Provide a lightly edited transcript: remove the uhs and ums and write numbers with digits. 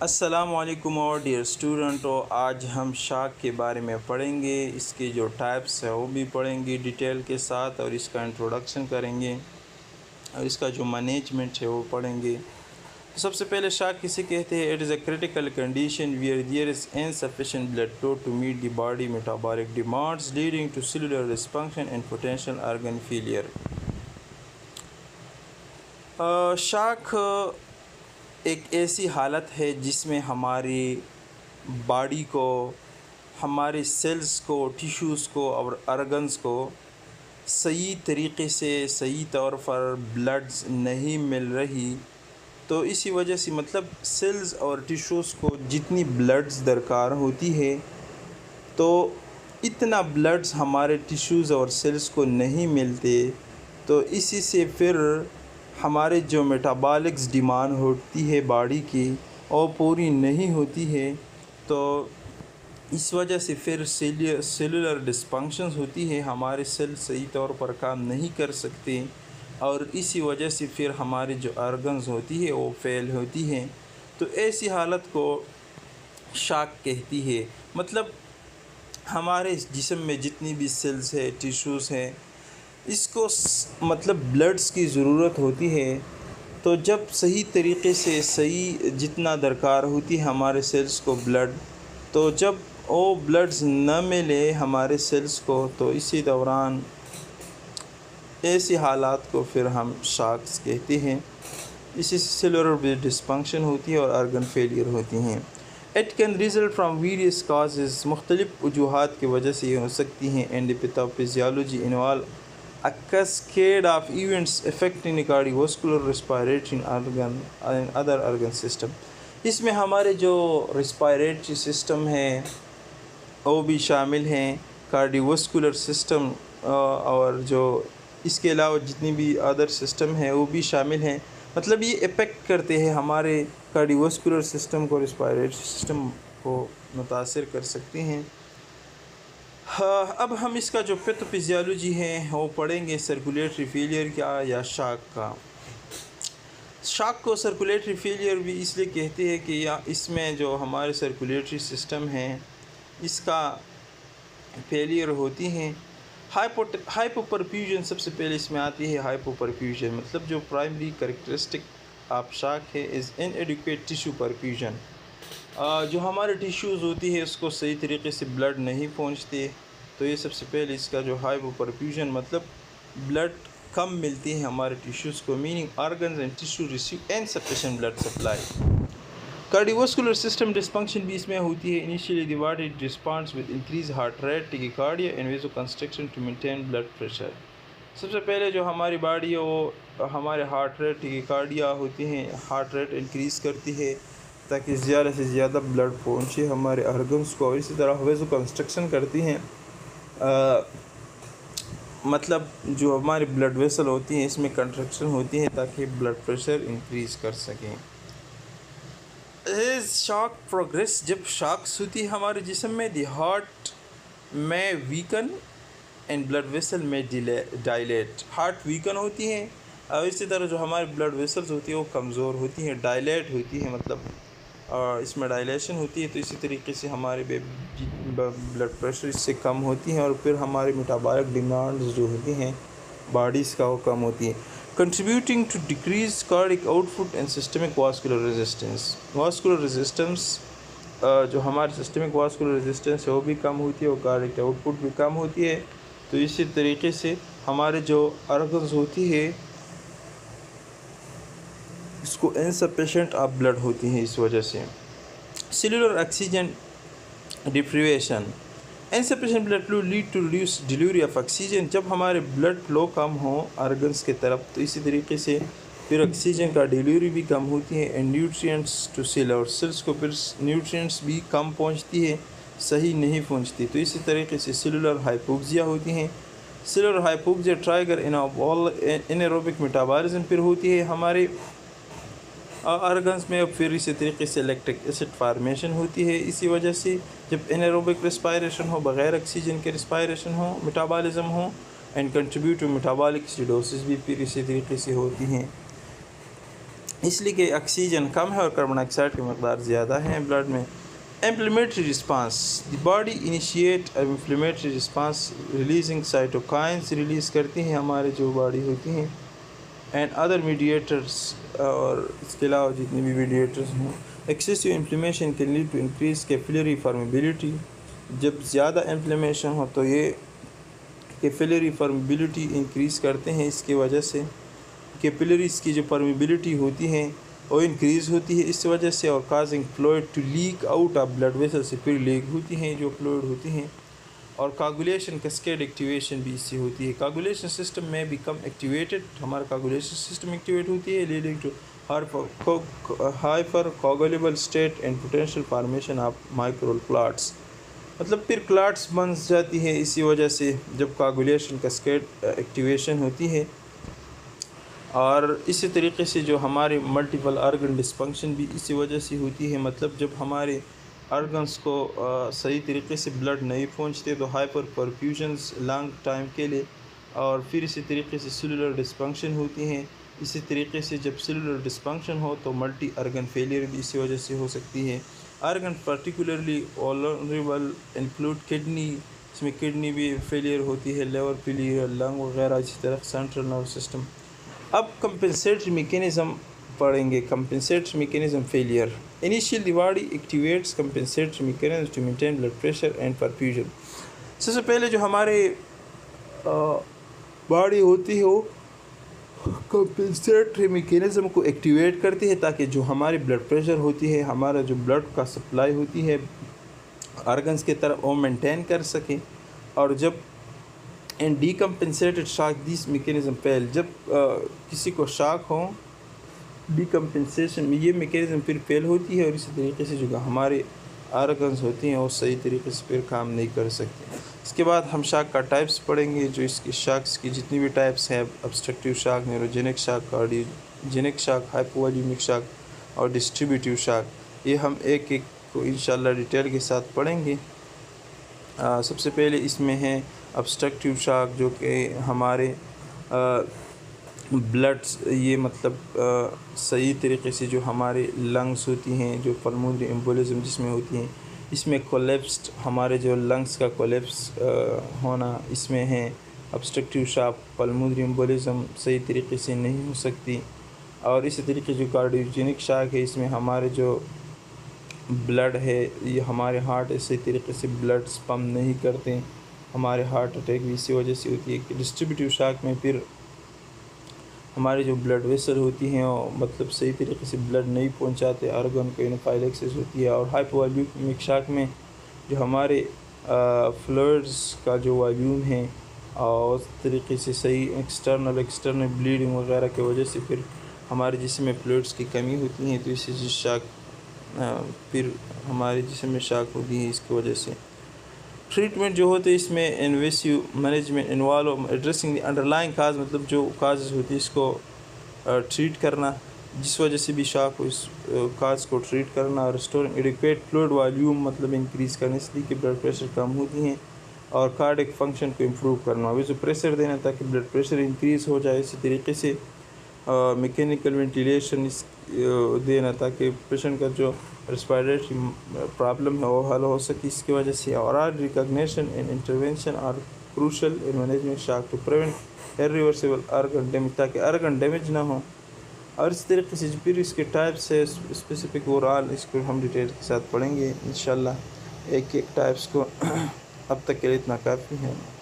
अस्सलामुअलैकुम और dear student, और आज हम शाक के बारे में पढ़ेंगे। इसके जो टाइप्स है वो भी पढ़ेंगे डिटेल के साथ, और इसका इंट्रोडक्शन करेंगे और इसका जो मैनेजमेंट है वो पढ़ेंगे। तो सबसे पहले शाक किसे कहते हैं? It is a critical condition where there is insufficient blood flow to meet the body metabolic demands leading to cellular dysfunction and potential organ failure. Shock एक ऐसी हालत है जिसमें हमारी बॉडी को, हमारे सेल्स को, टिश्यूज़ को और ऑर्गन्स को सही तरीक़े से, सही तौर पर ब्लड्स नहीं मिल रही। तो इसी वजह से मतलब सेल्स और टिश्यूज़ को जितनी ब्लड्स दरकार होती है, तो इतना ब्लड्स हमारे टिश्यूज़ और सेल्स को नहीं मिलते। तो इसी से फिर हमारे जो मेटाबॉलिक्स डिमांड होती है बॉडी की, और पूरी नहीं होती है। तो इस वजह से फिर सेलुलर डिस्फंक्शंस होती है, हमारे सेल सही तौर पर काम नहीं कर सकते, और इसी वजह से फिर हमारी जो ऑर्गन्स होती है वो फेल होती है। तो ऐसी हालत को शाक कहती है। मतलब हमारे जिस्म में जितनी भी सेल्स है, टिश्यूज़ हैं, इसको मतलब ब्लड्स की ज़रूरत होती है। तो जब सही तरीक़े से, सही जितना दरकार होती है हमारे सेल्स को ब्लड, तो जब वो ब्लड्स न मिले हमारे सेल्स को, तो इसी दौरान ऐसी हालात को फिर हम शाक्स कहते हैं। इसी से सेलुलर डिस्फंक्शन होती है और ऑर्गन फेलियर होती हैं। It can result from various causes, मुख्तलिफ़ वजूहात की वजह से ये हो सकती हैं। And pathophysiology involve a cascade of events affecting the cardiovascular, respiratory organ and other organ system। इसमें हमारे जो रेस्पिरेटरी सिस्टम है वो भी शामिल हैं, कार्डियोवास्कुलर सिस्टम, और जो इसके अलावा जितनी भी अदर सिस्टम है वो भी शामिल हैं। मतलब ये इफ़ेक्ट करते हैं हमारे कार्डियोवास्कुलर सिस्टम को, रेस्पिरेटरी सिस्टम को मुतासिर कर सकते हैं। हाँ, अब हम इसका जो पैथोफिजियोलॉजी है वो पढ़ेंगे। सर्कुलेटरी फेलियर क्या या शाक का। शाक को सर्कुलेटरी फेलियर भी इसलिए कहते हैं कि या इसमें जो हमारे सर्कुलेटरी सिस्टम है इसका फेलियर होती हैं। हाइपोपरफ्यूजन सबसे पहले इसमें आती है। हाइपोपरफ्यूजन मतलब जो प्राइमरी कैरेक्टरिस्टिक ऑफ शाक है इज़ इनएडिक्वेट टिश्यू परफ्यूजन। जो हमारे टिश्यूज़ होती है उसको सही तरीके से ब्लड नहीं पहुंचते। तो ये सबसे पहले इसका जो हाइपोपरफ्यूजन मतलब ब्लड कम मिलती है हमारे टिश्यूज़ को, meaning organs and tissue receive insufficient blood supply. Cardiovascular system dysfunction भी इसमें होती है। Initially divided response with increase heart rate, tachycardia and vasoconstriction to maintain blood pressure. सबसे पहले जो हमारी बॉडी है वो हमारे हार्ट रेट, टेकिकार्डिया होती हैं, हार्ट रेट इंक्रीज़ करती है ताकि ज़्यादा से ज़्यादा ब्लड पहुँचे हमारे ऑर्गन्स को, और इसी तरह वेसोकंस्ट्रिक्शन करती हैं। मतलब जो हमारी ब्लड वेसल होती हैं इसमें कंट्रक्शन होती है ताकि ब्लड प्रेशर इंक्रीज़ कर सकें। एज शॉक प्रोग्रेस, जब शॉक्स होती है हमारे जिस्म में, द हार्ट में वीकन एंड ब्लड वेसल में डायलेट। हार्ट वीकन होती है और इसी तरह जो हमारी ब्लड वेसल्स होती है वो कमज़ोर होती हैं, डायलेट होती है, मतलब इसमें डायलेशन होती है। तो इसी तरीके से हमारे ब्लड प्रेशर इससे कम होती हैं, और फिर हमारी मेटाबॉलिक डिमांड्स जो होती हैं बॉडीज़ का वो कम होती है, contributing to decrease cardiac output and systemic vascular resistance. Vascular resistance जो हमारे सिस्टमिक वास्कुलर रेजिस्टेंस है वो भी कम होती है और कार्डिक आउटपुट भी कम होती है। तो इसी तरीके से हमारे जो ऑर्गन्स होती है इसको इनसफिशिएंट ऑफ ब्लड होती हैं। इस वजह से cellular oxygen deprivation, insufficient blood flow lead to reduce delivery of oxygen. जब हमारे ब्लड फ्लो कम हो ऑर्गन्स के तरफ, तो इसी तरीके से फिर ऑक्सीजन का डिलीवरी भी कम होती है, एंड न्यूट्रिएंट्स टू सेल, और सेल्स को फिर न्यूट्रिएंट्स भी कम पहुंचती है, सही नहीं पहुंचती। तो इसी तरीके से सेलुलर हाइपोक्सिया होती हैं। सेलुलर हाइपोक्सिया ट्राइगर एनारोबिक मेटाबॉलिज्म फिर होती है हमारे ऑर्गन्स में, फिर इसी तरीके से लैक्टिक एसिड फार्मेशन होती है। इसी वजह से जब एनारोबिक रेस्पायरेशन हो, बग़ैर ऑक्सीजन के रेस्पायरेशन हो, मेटाबॉलिज्म हो, and contribute to metabolic acidosis भी फिर इसी तरीके से होती हैं। इसलिए कि ऑक्सीजन कम है और कार्बन डाइऑक्साइड की मकदार ज़्यादा है ब्लड में। Inflammatory response, the body initiate inflammatory response releasing cytokines release करती हैं हमारे जो बॉडी होती हैं, एंड अदर मीडिएटर्स, और इसके अलावा जितने भी मीडिएटर्स हैं। Excessive inflammation can lead to increase capillary permeability, जब ज़्यादा इन्फ्लेमेशन हो तो ये कैपिलरी परमेबिलिटी इंक्रीज़ करते हैं। इसकी वजह से कैपिलरीज़ की जो परमेबिलिटी होती है वो इंक्रीज़ होती है इस वजह से, और causing fluid to leak out of blood vessel से फिर लीक होती हैं जो फ्लूइड होती हैं। और कागुलेशन कैस्केड एक्टिवेशन भी इससे होती है। कागुलेशन सिस्टम में बिकम एक्टिवेटेड, हमारा कागुलेशन सिस्टम एक्टिवेट होती है, leading to hypercoagulable state and potential formation of micro clots, मतलब फिर क्लॉट्स बन जाती है इसी वजह से जब कागुलेशन कैस्केड एक्टिवेशन होती है। और इसी तरीके से जो हमारे मल्टीपल आर्गन डिस्फंक्शन भी इसी वजह से होती है, मतलब जब हमारे आर्गन्स को सही तरीके से ब्लड नहीं पहुंचते तो हाइपर परफ्यूजन्स लॉन्ग टाइम के लिए, और फिर इसी तरीके से सेलुलर डिस्फंक्शन होती हैं। इसी तरीके से जब सेलुलर डिस्फंक्शन हो तो मल्टी आर्गन फेलियर भी इसी वजह से हो सकती है। Organ particularly vulnerable include kidney, इसमें किडनी भी फेलियर होती है, लिवर फेलियर, लंग वगैरह, इसी तरह सेंट्रल नर्वस सिस्टम। अब कंपेंसेटरी मैकेनिज़्म पढ़ेंगे। Compensatory mechanism failure, initial the body activates compensatory mechanism to maintain blood pressure and perfusion. सबसे पहले जो हमारे बॉडी होती है वो कंपेंसेटरी मैकेनिज़्म को एक्टिवेट करती है ताकि जो हमारी ब्लड प्रेशर होती है, हमारा जो ब्लड का सप्लाई होती है आर्गन्स की तरफ, वो मेंटेन कर सके। और जब and decompensated shock this mechanism fail, जब किसी को शॉक हो डीकम्पेंसेशन में ये मैकेनिज़्म फिर फेल होती है, और इसी तरीके से जो हमारे आर्गन्स होती हैं वो सही तरीके से फिर काम नहीं कर सकते। इसके बाद हम शॉक का टाइप्स पढ़ेंगे, जो इसकी शॉक्स की जितनी भी टाइप्स हैं, obstructive shock, neurogenic shock, cardiogenic shock, hypovolaemic shock और डिस्ट्रीब्यूटिव शॉक, ये हम एक एक को इंशाल्लाह डिटेल के साथ पढ़ेंगे। सबसे पहले इसमें है ऑब्स्ट्रक्टिव शॉक, जो कि हमारे ब्लड, ये मतलब सही तरीके से जो हमारे लंग्स होती हैं, जो पल्मोनरी एम्बोलिज्म जिसमें होती हैं, इसमें कोलेप्स्ड, हमारे जो लंग्स का कोलेप्स होना इसमें है ऑब्स्ट्रक्टिव शॉक। पल्मोनरी एम्बोलिज्म सही तरीके से नहीं हो सकती। और इसी तरीके जो कार्डियोजेनिक शॉक है, इसमें हमारे जो ब्लड है, ये हमारे हार्ट इसी तरीके से ब्लड पंप नहीं करते, हमारे हार्ट अटैक भी इसी वजह से होती है। डिस्ट्रीब्यूटिव शॉक में फिर हमारे जो ब्लड वेसल होती हैं वो मतलब सही तरीके से ब्लड नहीं पहुंचाते आर्गन को, इनफाइलेक्सिस होती है। और हाइपोवॉल्यूमिक शॉक में जो हमारे फ्लूइड्स का जो वॉल्यूम है और उस तरीके से सही एक्सटर्नल ब्लीडिंग वगैरह की वजह से फिर हमारे जिस्म में फ्लूइड्स की कमी होती है, तो इससे शॉक फिर हमारे जिस्म में शॉक होती है इसकी वजह से। ट्रीटमेंट जो होते हैं इसमें invasive management involve addressing the underlying cause, मतलब जो काजेज़ होती है इसको ट्रीट करना, जिस वजह से भी शॉक हो इस काज को ट्रीट करना। रिस्टोरिंग एडिक्वेट फ्लूइड वॉल्यूम, मतलब इंक्रीज़ करने इसलिए कि ब्लड प्रेशर कम होती हैं। और कार्डियक फंक्शन को इम्प्रूव करना, अभी जो प्रेशर देना ताकि ब्लड प्रेशर इंक्रीज़ हो जाए। इसी तरीके से मैकेनिकल वेंटिलेशन देना ताकि पेशेंट का जो रेस्पिरेटरी प्रॉब्लम है वो हल हो सके इसकी वजह से। और recognition and intervention are crucial in management shock to prevent irreversible organ damage, ताकि आर्गन डैमेज ना हो। और इस तरीके से फिर इसके टाइप्स है स्पेसिफिक ओवरऑल, इसको हम डिटेल के साथ पढ़ेंगे इंशाल्लाह एक एक टाइप्स को। अब तक के लिए इतना काफ़ी है।